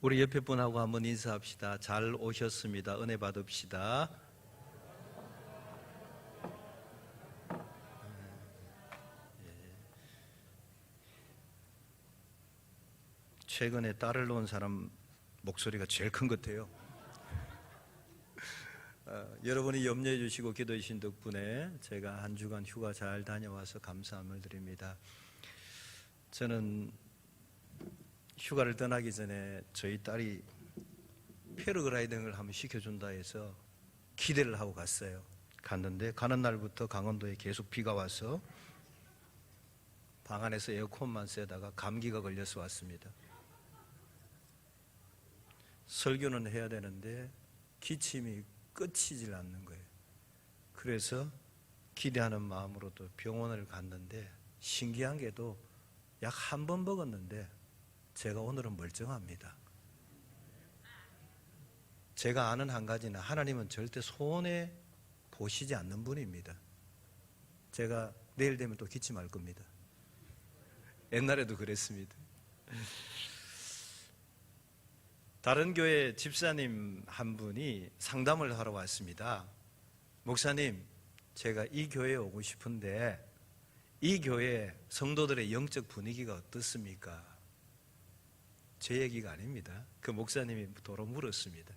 우리 옆에 분하고 한번 인사합시다. 잘 오셨습니다. 은혜 받읍시다. 최근에 딸을 놓은 사람 목소리가 제일 큰 것 같아요. 여러분이 염려해 주시고 기도해 주신 덕분에 제가 한 주간 휴가 잘 다녀와서 감사함을 드립니다. 저는 휴가를 떠나기 전에 저희 딸이 패러글라이딩을 한번 시켜준다 해서 기대를 하고 갔어요. 갔는데 가는 날부터 강원도에 계속 비가 와서 방 안에서 에어컨만 쐬다가 감기가 걸려서 왔습니다. 설교는 해야 되는데 기침이 끝이질 않는 거예요. 그래서 기대하는 마음으로도 병원을 갔는데 신기한 게도 약 한 번 먹었는데 제가 오늘은 멀쩡합니다. 제가 아는 한 가지는 하나님은 절대 손해 보시지 않는 분입니다. 제가 내일 되면 또 기침할 겁니다. 옛날에도 그랬습니다. 다른 교회 집사님 한 분이 상담을 하러 왔습니다. 목사님, 제가 이 교회에 오고 싶은데 이 교회 성도들의 영적 분위기가 어떻습니까? 제 얘기가 아닙니다. 그 목사님이 도로 물었습니다.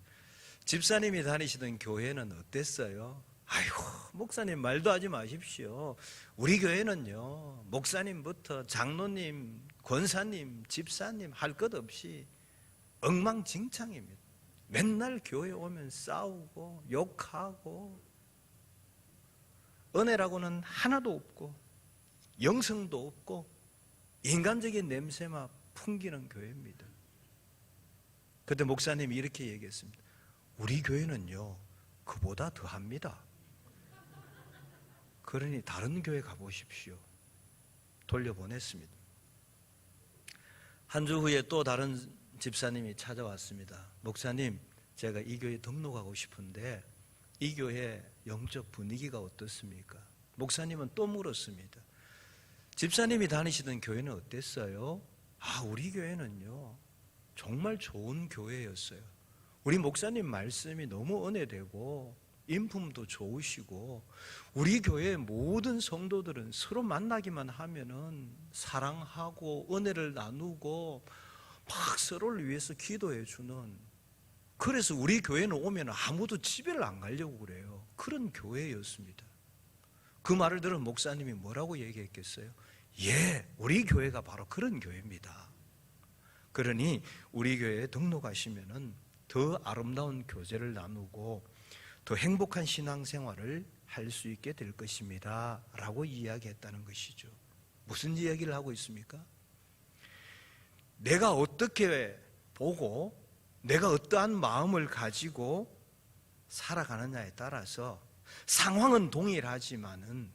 집사님이 다니시던 교회는 어땠어요? 아이고, 목사님 말도 하지 마십시오. 우리 교회는요, 목사님부터 장로님, 권사님, 집사님 할 것 없이 엉망진창입니다. 맨날 교회 오면 싸우고 욕하고 은혜라고는 하나도 없고 영성도 없고 인간적인 냄새만 풍기는 교회입니다. 그때 목사님이 이렇게 얘기했습니다. 우리 교회는요, 그보다 더합니다. 그러니 다른 교회 가보십시오. 돌려보냈습니다. 한 주 후에 또 다른 집사님이 찾아왔습니다. 목사님, 제가 이 교회 등록하고 싶은데 이 교회 영적 분위기가 어떻습니까? 목사님은 또 물었습니다. 집사님이 다니시던 교회는 어땠어요? 우리 교회는요, 정말 좋은 교회였어요. 우리 목사님 말씀이 너무 은혜되고 인품도 좋으시고 우리 교회의 모든 성도들은 서로 만나기만 하면은 사랑하고 은혜를 나누고 막 서로를 위해서 기도해 주는, 그래서 우리 교회는 오면 아무도 집에를 안 가려고 그래요. 그런 교회였습니다. 그 말을 들은 목사님이 뭐라고 얘기했겠어요? 예, 우리 교회가 바로 그런 교회입니다. 그러니 우리 교회에 등록하시면은 더 아름다운 교제를 나누고 더 행복한 신앙생활을 할 수 있게 될 것입니다 라고 이야기했다는 것이죠. 무슨 이야기를 하고 있습니까? 내가 어떻게 보고 내가 어떠한 마음을 가지고 살아가느냐에 따라서 상황은 동일하지만은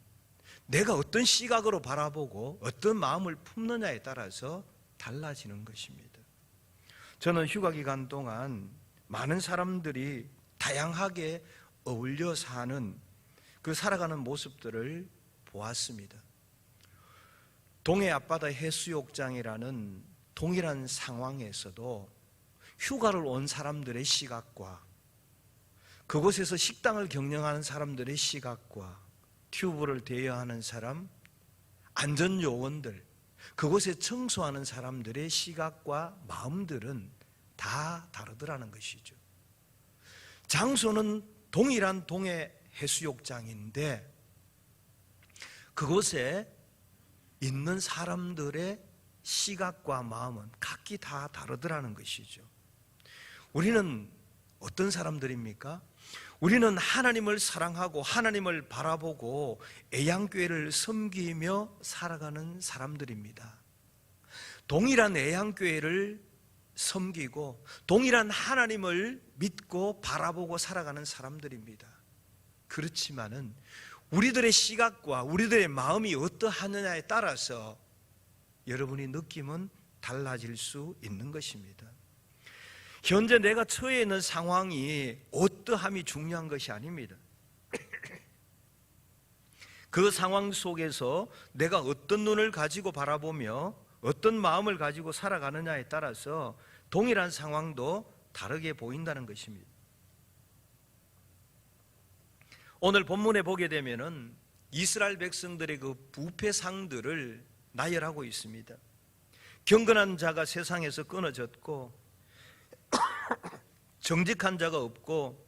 내가 어떤 시각으로 바라보고 어떤 마음을 품느냐에 따라서 달라지는 것입니다. 저는 휴가 기간 동안 많은 사람들이 다양하게 어울려 사는 그 살아가는 모습들을 보았습니다. 동해 앞바다 해수욕장이라는 동일한 상황에서도 휴가를 온 사람들의 시각과 그곳에서 식당을 경영하는 사람들의 시각과 튜브를 대여하는 사람, 안전요원들, 그곳에 청소하는 사람들의 시각과 마음들은 다 다르더라는 것이죠. 장소는 동일한 동해 해수욕장인데 그곳에 있는 사람들의 시각과 마음은 각기 다 다르더라는 것이죠. 우리는 어떤 사람들입니까? 우리는 하나님을 사랑하고 하나님을 바라보고 애양교회를 섬기며 살아가는 사람들입니다. 동일한 애양교회를 섬기고 동일한 하나님을 믿고 바라보고 살아가는 사람들입니다. 그렇지만은 우리들의 시각과 우리들의 마음이 어떠하느냐에 따라서 여러분의 느낌은 달라질 수 있는 것입니다. 현재 내가 처해 있는 상황이 어떠함이 중요한 것이 아닙니다. 그 상황 속에서 내가 어떤 눈을 가지고 바라보며 어떤 마음을 가지고 살아가느냐에 따라서 동일한 상황도 다르게 보인다는 것입니다. 오늘 본문에 보게 되면은 이스라엘 백성들의 그 부패상들을 나열하고 있습니다. 경건한 자가 세상에서 끊어졌고 정직한 자가 없고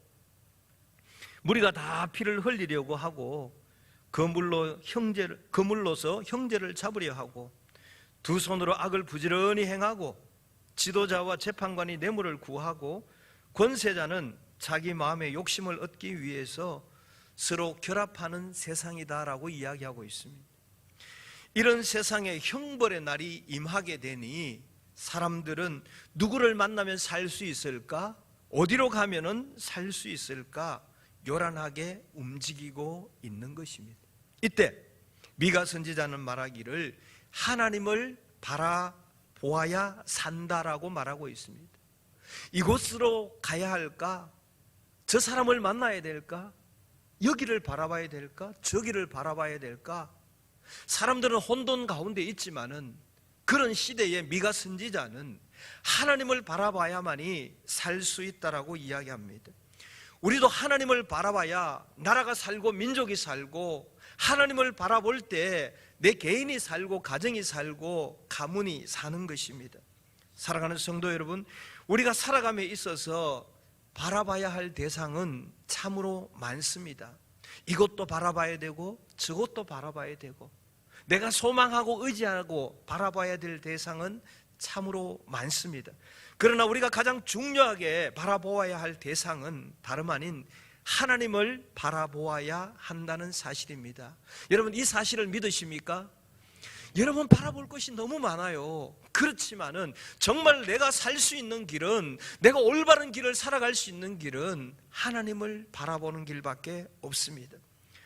무리가 다 피를 흘리려고 하고 그물로서 형제를 잡으려 하고 두 손으로 악을 부지런히 행하고 지도자와 재판관이 뇌물을 구하고 권세자는 자기 마음의 욕심을 얻기 위해서 서로 결합하는 세상이다라고 이야기하고 있습니다. 이런 세상에 형벌의 날이 임하게 되니 사람들은 누구를 만나면 살 수 있을까? 어디로 가면은 살 수 있을까? 요란하게 움직이고 있는 것입니다. 이때 미가 선지자는 말하기를 하나님을 바라보아야 산다라고 말하고 있습니다. 이곳으로 가야 할까? 저 사람을 만나야 될까? 여기를 바라봐야 될까? 저기를 바라봐야 될까? 사람들은 혼돈 가운데 있지만은 그런 시대에 미가 선지자는 하나님을 바라봐야만이 살 수 있다라고 이야기합니다. 우리도 하나님을 바라봐야 나라가 살고 민족이 살고 하나님을 바라볼 때 내 개인이 살고 가정이 살고 가문이 사는 것입니다. 사랑하는 성도 여러분, 우리가 살아감에 있어서 바라봐야 할 대상은 참으로 많습니다. 이것도 바라봐야 되고 저것도 바라봐야 되고 내가 소망하고 의지하고 바라봐야 될 대상은 참으로 많습니다. 그러나 우리가 가장 중요하게 바라보아야 할 대상은 다름 아닌 하나님을 바라보아야 한다는 사실입니다. 여러분, 이 사실을 믿으십니까? 여러분, 바라볼 것이 너무 많아요. 그렇지만은 정말 내가 살 수 있는 길은, 내가 올바른 길을 살아갈 수 있는 길은 하나님을 바라보는 길밖에 없습니다.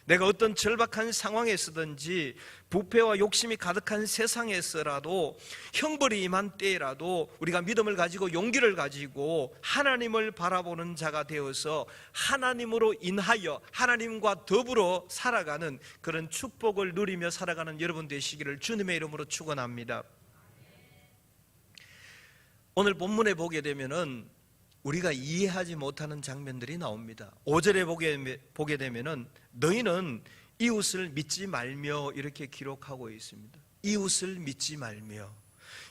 내가 어떤 절박한 상황에 서든지 부패와 욕심이 가득한 세상에서라도 형벌이 임한 때라도 우리가 믿음을 가지고 용기를 가지고 하나님을 바라보는 자가 되어서 하나님으로 인하여 하나님과 더불어 살아가는 그런 축복을 누리며 살아가는 여러분 되시기를 주님의 이름으로 축원합니다. 오늘 본문에 보게 되면은 우리가 이해하지 못하는 장면들이 나옵니다. 5절에 보게 되면은 너희는 이웃을 믿지 말며 이렇게 기록하고 있습니다. 이웃을 믿지 말며.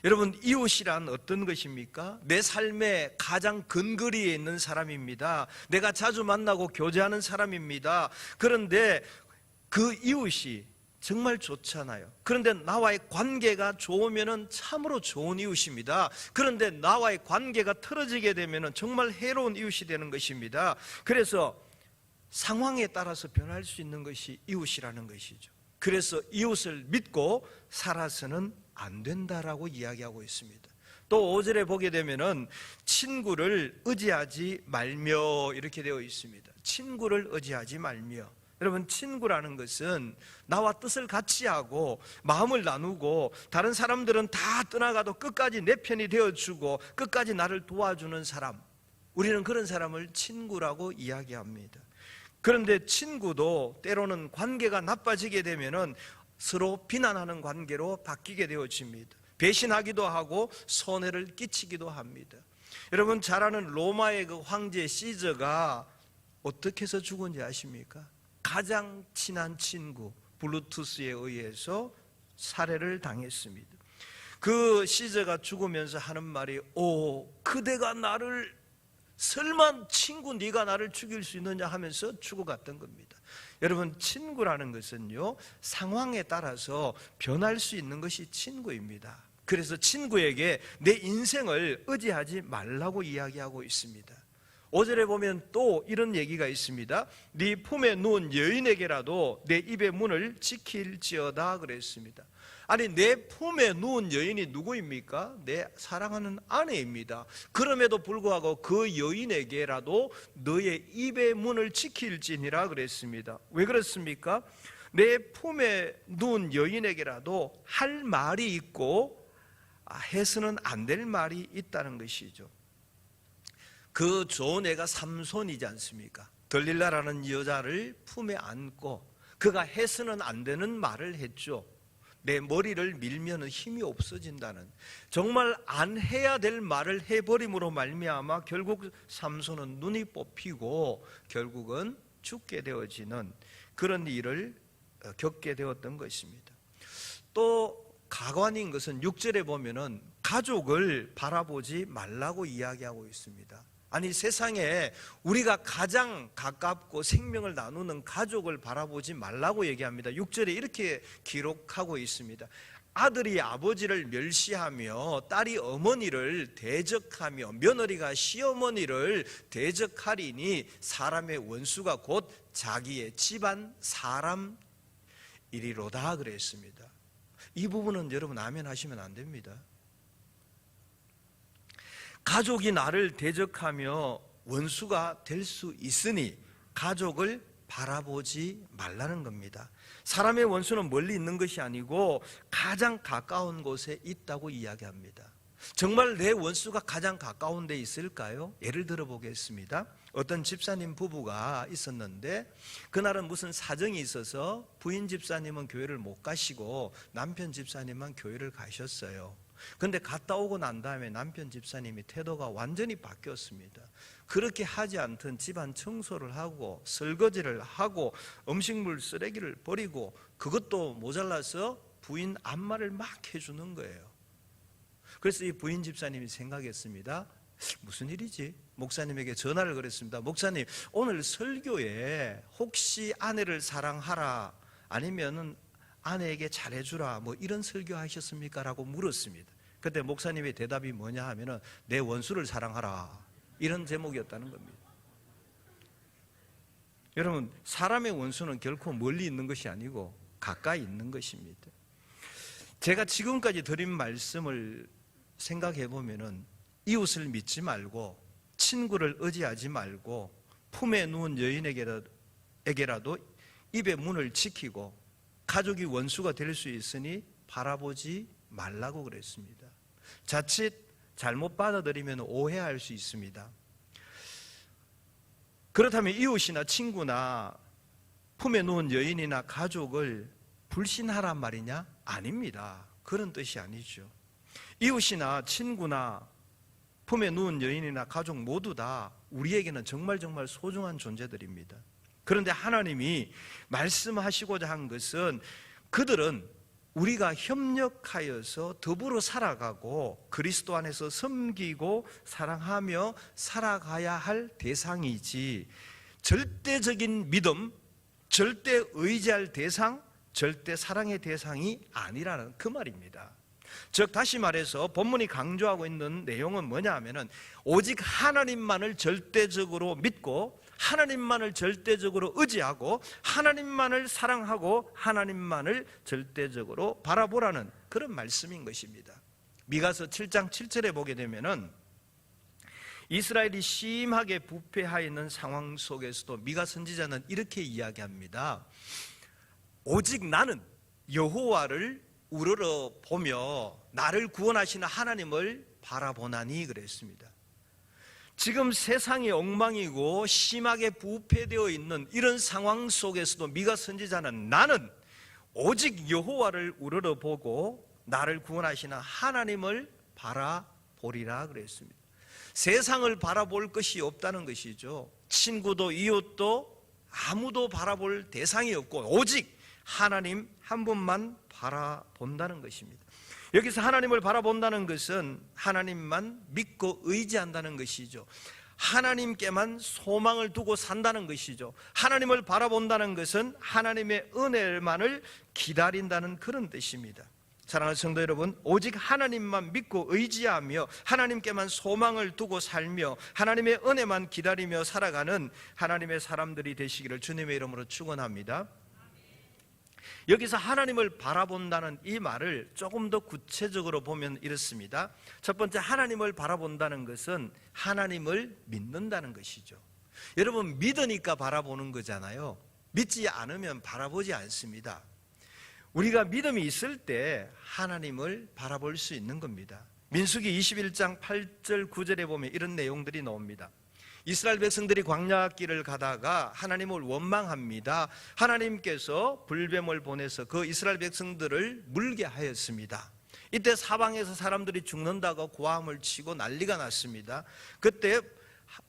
여러분, 이웃이란 어떤 것입니까? 내 삶의 가장 근거리에 있는 사람입니다. 내가 자주 만나고 교제하는 사람입니다. 그런데 그 이웃이 정말 좋잖아요. 그런데 나와의 관계가 좋으면 참으로 좋은 이웃입니다. 그런데 나와의 관계가 틀어지게 되면 정말 해로운 이웃이 되는 것입니다. 그래서 상황에 따라서 변할 수 있는 것이 이웃이라는 것이죠. 그래서 이웃을 믿고 살아서는 안 된다라고 이야기하고 있습니다. 또 5절에 보게 되면은 친구를 의지하지 말며 이렇게 되어 있습니다. 친구를 의지하지 말며. 여러분, 친구라는 것은 나와 뜻을 같이 하고 마음을 나누고 다른 사람들은 다 떠나가도 끝까지 내 편이 되어주고 끝까지 나를 도와주는 사람, 우리는 그런 사람을 친구라고 이야기합니다. 그런데 친구도 때로는 관계가 나빠지게 되면은 서로 비난하는 관계로 바뀌게 되어집니다. 배신하기도 하고 손해를 끼치기도 합니다. 여러분, 잘 아는 로마의 그 황제 시저가 어떻게 해서 죽은지 아십니까? 가장 친한 친구 블루투스에 의해서 살해를 당했습니다. 그 시저가 죽으면서 하는 말이 그대가 나를 설마 친구 네가 나를 죽일 수 있느냐 하면서 죽어갔던 겁니다. 여러분, 친구라는 것은요 상황에 따라서 변할 수 있는 것이 친구입니다. 그래서 친구에게 내 인생을 의지하지 말라고 이야기하고 있습니다. 5절에 보면 또 이런 얘기가 있습니다. 네 품에 누운 여인에게라도 내 입의 문을 지킬지어다 그랬습니다. 아니, 내 품에 누운 여인이 누구입니까? 내 사랑하는 아내입니다. 그럼에도 불구하고 그 여인에게라도 너의 입의 문을 지킬지니라 그랬습니다. 왜 그렇습니까? 내 품에 누운 여인에게라도 할 말이 있고 해서는 안 될 말이 있다는 것이죠. 그 좋은 애가 삼손이지 않습니까? 들릴라라는 여자를 품에 안고 그가 해서는 안 되는 말을 했죠. 내 머리를 밀면 힘이 없어진다는, 정말 안 해야 될 말을 해버림으로 말미암아 결국 삼손은 눈이 뽑히고 결국은 죽게 되어지는 그런 일을 겪게 되었던 것입니다. 또 가관인 것은 6절에 보면은 가족을 바라보지 말라고 이야기하고 있습니다. 아니, 세상에 우리가 가장 가깝고 생명을 나누는 가족을 바라보지 말라고 얘기합니다. 6절에 이렇게 기록하고 있습니다. 아들이 아버지를 멸시하며 딸이 어머니를 대적하며 며느리가 시어머니를 대적하리니 사람의 원수가 곧 자기의 집안 사람이리로다 그랬습니다. 이 부분은 여러분 아멘 하시면 안 됩니다. 가족이 나를 대적하며 원수가 될 수 있으니 가족을 바라보지 말라는 겁니다. 사람의 원수는 멀리 있는 것이 아니고 가장 가까운 곳에 있다고 이야기합니다. 정말 내 원수가 가장 가까운 데 있을까요? 예를 들어 보겠습니다. 어떤 집사님 부부가 있었는데 그날은 무슨 사정이 있어서 부인 집사님은 교회를 못 가시고 남편 집사님만 교회를 가셨어요. 그런데 갔다 오고 난 다음에 남편 집사님이 태도가 완전히 바뀌었습니다. 그렇게 하지 않던 집안 청소를 하고 설거지를 하고 음식물 쓰레기를 버리고 그것도 모자라서 부인 안마를 막 해주는 거예요. 그래서 이 부인 집사님이 생각했습니다. 무슨 일이지? 목사님에게 전화를 걸었습니다. 목사님, 오늘 설교에 혹시 아내를 사랑하라 아니면은 아내에게 잘해주라 뭐 이런 설교 하셨습니까? 라고 물었습니다. 그때 목사님의 대답이 뭐냐 하면은 내 원수를 사랑하라 이런 제목이었다는 겁니다. 여러분, 사람의 원수는 결코 멀리 있는 것이 아니고 가까이 있는 것입니다. 제가 지금까지 드린 말씀을 생각해 보면은 이웃을 믿지 말고 친구를 의지하지 말고 품에 누운 여인에게라도 입의 문을 지키고 가족이 원수가 될 수 있으니 바라보지 말라고 그랬습니다. 자칫 잘못 받아들이면 오해할 수 있습니다. 그렇다면 이웃이나 친구나 품에 누운 여인이나 가족을 불신하란 말이냐? 아닙니다. 그런 뜻이 아니죠. 이웃이나 친구나 품에 누운 여인이나 가족 모두 다 우리에게는 정말 소중한 존재들입니다. 그런데 하나님이 말씀하시고자 한 것은 그들은 우리가 협력하여서 더불어 살아가고 그리스도 안에서 섬기고 사랑하며 살아가야 할 대상이지 절대적인 믿음, 절대 의지할 대상, 절대 사랑의 대상이 아니라는 그 말입니다. 즉 다시 말해서 본문이 강조하고 있는 내용은 뭐냐 하면은 오직 하나님만을 절대적으로 믿고 하나님만을 절대적으로 의지하고 하나님만을 사랑하고 하나님만을 절대적으로 바라보라는 그런 말씀인 것입니다. 미가서 7장 7절에 보게 되면은 이스라엘이 심하게 부패하여 있는 상황 속에서도 미가 선지자는 이렇게 이야기합니다. 오직 나는 여호와를 우러러 보며 나를 구원하시는 하나님을 바라보나니 그랬습니다. 지금 세상이 엉망이고 심하게 부패되어 있는 이런 상황 속에서도 미가 선지자는 나는 오직 여호와를 우러러보고 나를 구원하시는 하나님을 바라보리라 그랬습니다. 세상을 바라볼 것이 없다는 것이죠. 친구도 이웃도 아무도 바라볼 대상이 없고 오직 하나님 한 분만 바라본다는 것입니다. 여기서 하나님을 바라본다는 것은 하나님만 믿고 의지한다는 것이죠. 하나님께만 소망을 두고 산다는 것이죠. 하나님을 바라본다는 것은 하나님의 은혜만을 기다린다는 그런 뜻입니다. 사랑하는 성도 여러분, 오직 하나님만 믿고 의지하며 하나님께만 소망을 두고 살며 하나님의 은혜만 기다리며 살아가는 하나님의 사람들이 되시기를 주님의 이름으로 축원합니다. 여기서 하나님을 바라본다는 이 말을 조금 더 구체적으로 보면 이렇습니다. 첫 번째, 하나님을 바라본다는 것은 하나님을 믿는다는 것이죠. 여러분, 믿으니까 바라보는 거잖아요. 믿지 않으면 바라보지 않습니다. 우리가 믿음이 있을 때 하나님을 바라볼 수 있는 겁니다. 민수기 21장 8절 9절에 보면 이런 내용들이 나옵니다. 이스라엘 백성들이 광야길을 가다가 하나님을 원망합니다. 하나님께서 불뱀을 보내서 그 이스라엘 백성들을 물게 하였습니다. 이때 사방에서 사람들이 죽는다고 고함을 치고 난리가 났습니다. 그때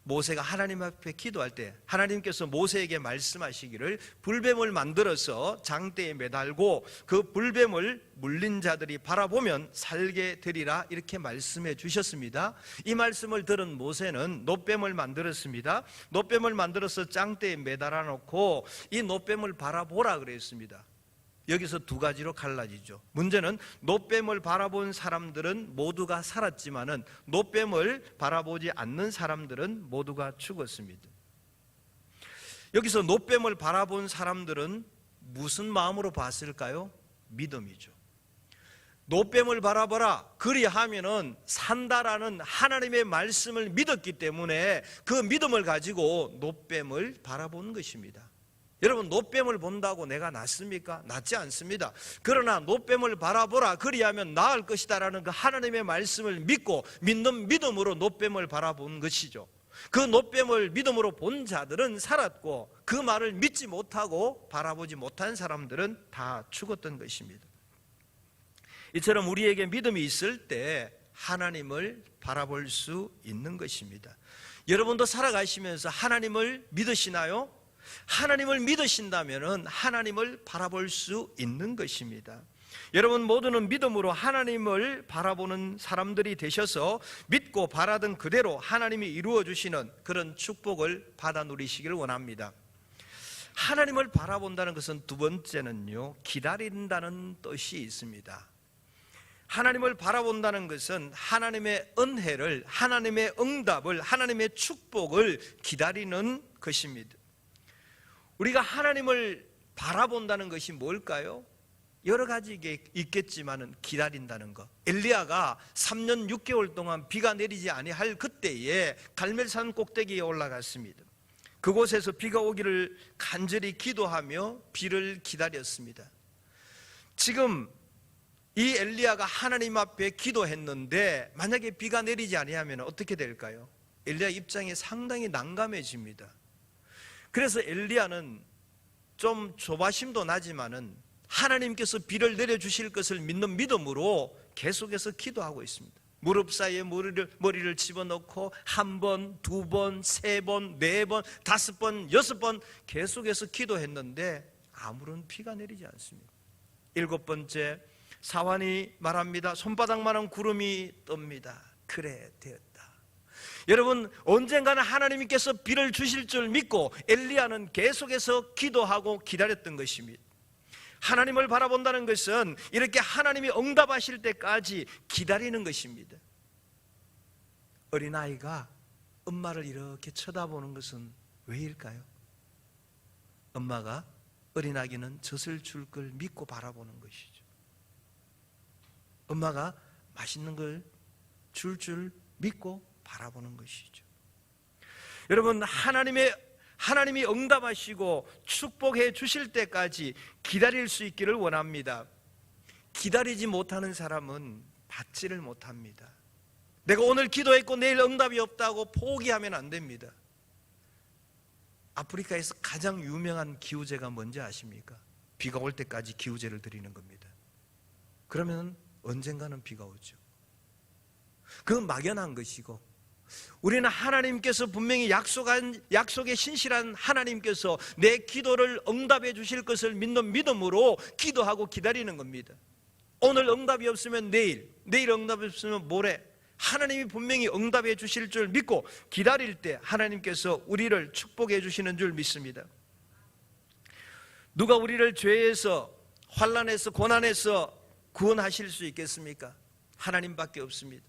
모세가 하나님 앞에 기도할 때 하나님께서 모세에게 말씀하시기를 불뱀을 만들어서 장대에 매달고 그 불뱀을 물린 자들이 바라보면 살게 되리라, 이렇게 말씀해 주셨습니다. 이 말씀을 들은 모세는 놋뱀을 만들었습니다. 놋뱀을 만들어서 장대에 매달아 놓고 이 놋뱀을 바라보라 그랬습니다. 여기서 두 가지로 갈라지죠. 문제는 놋뱀을 바라본 사람들은 모두가 살았지만은 놋뱀을 바라보지 않는 사람들은 모두가 죽었습니다. 여기서 놋뱀을 바라본 사람들은 무슨 마음으로 봤을까요? 믿음이죠. 놋뱀을 바라보라, 그리하면은 산다라는 하나님의 말씀을 믿었기 때문에 그 믿음을 가지고 놋뱀을 바라본 것입니다. 여러분, 놋뱀을 본다고 내가 낫습니까? 낫지 않습니다. 그러나 놋뱀을 바라보라, 그리하면 나을 것이다라는 그 하나님의 말씀을 믿고 믿는 믿음으로 놋뱀을 바라본 것이죠. 그 놋뱀을 믿음으로 본 자들은 살았고 그 말을 믿지 못하고 바라보지 못한 사람들은 다 죽었던 것입니다. 이처럼 우리에게 믿음이 있을 때 하나님을 바라볼 수 있는 것입니다. 여러분도 살아가시면서 하나님을 믿으시나요? 하나님을 믿으신다면 하나님을 바라볼 수 있는 것입니다. 여러분 모두는 믿음으로 하나님을 바라보는 사람들이 되셔서 믿고 바라던 그대로 하나님이 이루어 주시는 그런 축복을 받아 누리시기를 원합니다. 하나님을 바라본다는 것은 두 번째는요, 기다린다는 뜻이 있습니다. 하나님을 바라본다는 것은 하나님의 은혜를, 하나님의 응답을, 하나님의 축복을 기다리는 것입니다. 우리가 하나님을 바라본다는 것이 뭘까요? 여러 가지 있겠지만 기다린다는 것. 엘리야가 3년 6개월 동안 비가 내리지 아니할 그때에 갈멜산 꼭대기에 올라갔습니다. 그곳에서 비가 오기를 간절히 기도하며 비를 기다렸습니다. 지금 이 엘리야가 하나님 앞에 기도했는데 만약에 비가 내리지 아니하면 어떻게 될까요? 엘리야 입장이 상당히 난감해집니다. 그래서 엘리야는 좀 조바심도 나지만은 하나님께서 비를 내려주실 것을 믿는 믿음으로 계속해서 기도하고 있습니다. 무릎 사이에 머리를 집어넣고 한 번, 두 번, 세 번, 네 번, 다섯 번, 여섯 번 계속해서 기도했는데 아무런 비가 내리지 않습니다. 일곱 번째, 사환이 말합니다. 손바닥만한 구름이 뜹니다. 그래 되었다. 여러분, 언젠가는 하나님께서 비를 주실 줄 믿고 엘리야는 계속해서 기도하고 기다렸던 것입니다. 하나님을 바라본다는 것은 이렇게 하나님이 응답하실 때까지 기다리는 것입니다. 어린아이가 엄마를 이렇게 쳐다보는 것은 왜일까요? 엄마가 어린아기는 젖을 줄 걸 믿고 바라보는 것이죠. 엄마가 맛있는 걸 줄 믿고 바라보는 것이죠. 여러분, 하나님이 응답하시고 축복해 주실 때까지 기다릴 수 있기를 원합니다. 기다리지 못하는 사람은 받지를 못합니다. 내가 오늘 기도했고 내일 응답이 없다고 포기하면 안 됩니다. 아프리카에서 가장 유명한 기우제가 뭔지 아십니까? 비가 올 때까지 기우제를 드리는 겁니다. 그러면 언젠가는 비가 오죠. 그건 막연한 것이고, 우리는 하나님께서 분명히 약속에 신실한 하나님께서 내 기도를 응답해 주실 것을 믿는 믿음으로 기도하고 기다리는 겁니다. 오늘 응답이 없으면 내일 응답이 없으면 모레, 하나님이 분명히 응답해 주실 줄 믿고 기다릴 때 하나님께서 우리를 축복해 주시는 줄 믿습니다. 누가 우리를 죄에서, 환난에서, 고난에서 구원하실 수 있겠습니까? 하나님밖에 없습니다.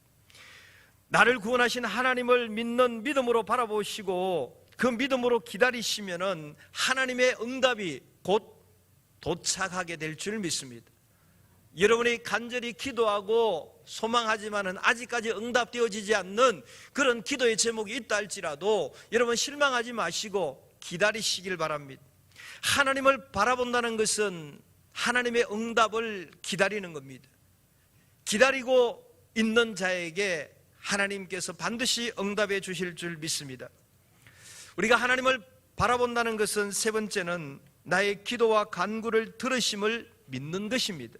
나를 구원하신 하나님을 믿는 믿음으로 바라보시고 그 믿음으로 기다리시면은 하나님의 응답이 곧 도착하게 될 줄 믿습니다. 여러분이 간절히 기도하고 소망하지만은 아직까지 응답되어지지 않는 그런 기도의 제목이 있다 할지라도 여러분 실망하지 마시고 기다리시길 바랍니다. 하나님을 바라본다는 것은 하나님의 응답을 기다리는 겁니다. 기다리고 있는 자에게 하나님께서 반드시 응답해 주실 줄 믿습니다. 우리가 하나님을 바라본다는 것은 세 번째는 나의 기도와 간구를 들으심을 믿는 것입니다.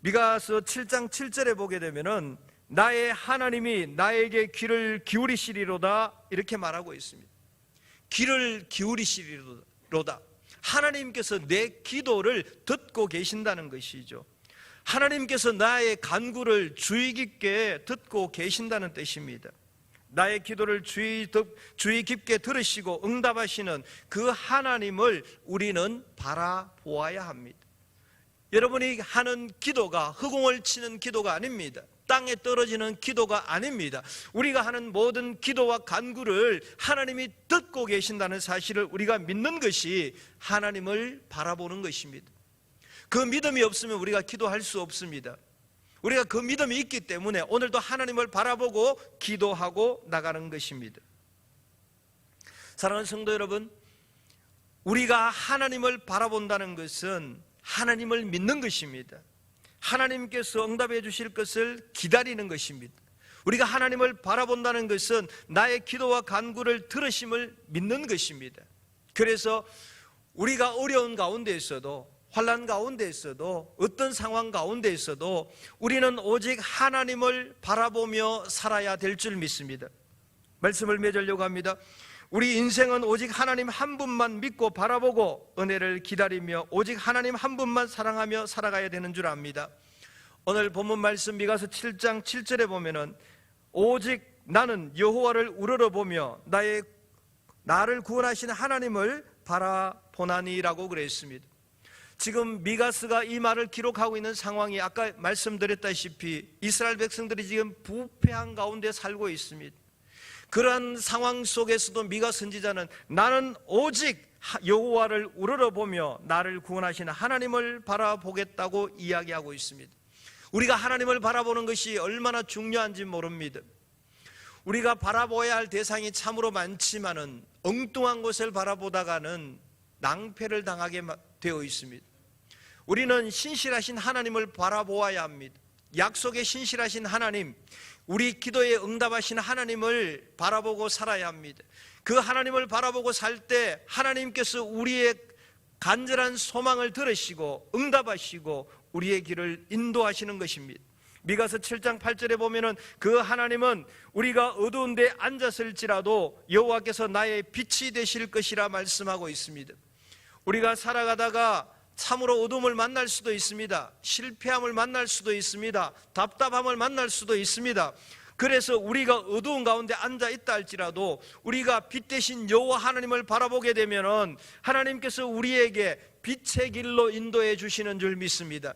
미가서 7장 7절에 보게 되면은 나의 하나님이 나에게 귀를 기울이시리로다 이렇게 말하고 있습니다. 귀를 기울이시리로다. 하나님께서 내 기도를 듣고 계신다는 것이죠. 하나님께서 나의 간구를 주의 깊게 듣고 계신다는 뜻입니다. 나의 기도를 주의 깊게 들으시고 응답하시는 그 하나님을 우리는 바라보아야 합니다. 여러분이 하는 기도가 허공을 치는 기도가 아닙니다. 땅에 떨어지는 기도가 아닙니다. 우리가 하는 모든 기도와 간구를 하나님이 듣고 계신다는 사실을 우리가 믿는 것이 하나님을 바라보는 것입니다. 그 믿음이 없으면 우리가 기도할 수 없습니다. 우리가 그 믿음이 있기 때문에 오늘도 하나님을 바라보고 기도하고 나가는 것입니다. 사랑하는 성도 여러분, 우리가 하나님을 바라본다는 것은 하나님을 믿는 것입니다. 하나님께서 응답해 주실 것을 기다리는 것입니다. 우리가 하나님을 바라본다는 것은 나의 기도와 간구를 들으심을 믿는 것입니다. 그래서 우리가 어려운 가운데 있어도, 환난 가운데 있어도, 어떤 상황 가운데 있어도 우리는 오직 하나님을 바라보며 살아야 될 줄 믿습니다. 말씀을 맺으려고 합니다. 우리 인생은 오직 하나님 한 분만 믿고 바라보고 은혜를 기다리며 오직 하나님 한 분만 사랑하며 살아가야 되는 줄 압니다. 오늘 본문 말씀 미가서 7장 7절에 보면은 오직 나는 여호와를 우러러보며 나를 구원하신 하나님을 바라보나니라고 그랬습니다. 지금 미가스가 이 말을 기록하고 있는 상황이 아까 말씀드렸다시피 이스라엘 백성들이 지금 부패한 가운데 살고 있습니다. 그러한 상황 속에서도 미가 선지자는 나는 오직 여호와를 우러러보며 나를 구원하신 하나님을 바라보겠다고 이야기하고 있습니다. 우리가 하나님을 바라보는 것이 얼마나 중요한지 모릅니다. 우리가 바라보아야 할 대상이 참으로 많지만은 엉뚱한 것을 바라보다가는 낭패를 당하게 되어 있습니다. 우리는 신실하신 하나님을 바라보아야 합니다. 약속에 신실하신 하나님, 우리 기도에 응답하신 하나님을 바라보고 살아야 합니다. 그 하나님을 바라보고 살 때 하나님께서 우리의 간절한 소망을 들으시고 응답하시고 우리의 길을 인도하시는 것입니다. 미가서 7장 8절에 보면은 그 하나님은 우리가 어두운 데 앉았을지라도 여호와께서 나의 빛이 되실 것이라 말씀하고 있습니다. 우리가 살아가다가 참으로 어둠을 만날 수도 있습니다. 실패함을 만날 수도 있습니다. 답답함을 만날 수도 있습니다. 그래서 우리가 어두운 가운데 앉아 있다 할지라도 우리가 빛 대신 여호와 하나님을 바라보게 되면은 하나님께서 우리에게 빛의 길로 인도해 주시는 줄 믿습니다.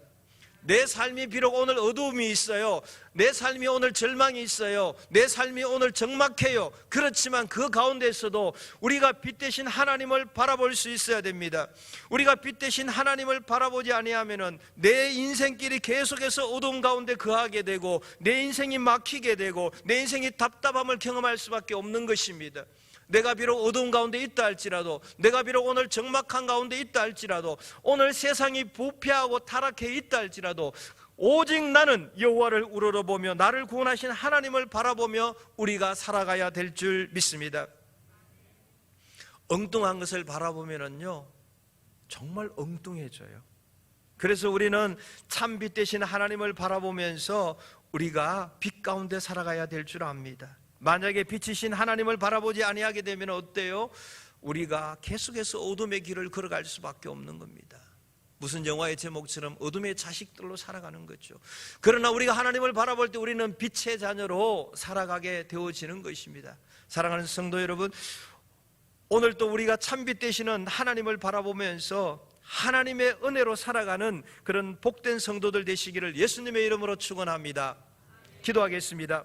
내 삶이 비록 오늘 어두움이 있어요. 내 삶이 오늘 절망이 있어요. 내 삶이 오늘 적막해요. 그렇지만 그 가운데서도 우리가 빛 대신 하나님을 바라볼 수 있어야 됩니다. 우리가 빛 대신 하나님을 바라보지 아니하면은 내 인생길이 계속해서 어두움 가운데 거하게 되고 내 인생이 막히게 되고 내 인생이 답답함을 경험할 수밖에 없는 것입니다. 내가 비록 어두운 가운데 있다 할지라도, 내가 비록 오늘 적막한 가운데 있다 할지라도, 오늘 세상이 부패하고 타락해 있다 할지라도 오직 나는 여호와를 우러러보며 나를 구원하신 하나님을 바라보며 우리가 살아가야 될 줄 믿습니다. 엉뚱한 것을 바라보면은요 정말 엉뚱해져요. 그래서 우리는 참 빛 대신 하나님을 바라보면서 우리가 빛 가운데 살아가야 될 줄 압니다. 만약에 빛이신 하나님을 바라보지 아니하게 되면 어때요? 우리가 계속해서 어둠의 길을 걸어갈 수밖에 없는 겁니다. 무슨 영화의 제목처럼 어둠의 자식들로 살아가는 거죠. 그러나 우리가 하나님을 바라볼 때 우리는 빛의 자녀로 살아가게 되어지는 것입니다. 사랑하는 성도 여러분, 오늘 또 우리가 참빛 되시는 하나님을 바라보면서 하나님의 은혜로 살아가는 그런 복된 성도들 되시기를 예수님의 이름으로 축원합니다. 기도하겠습니다.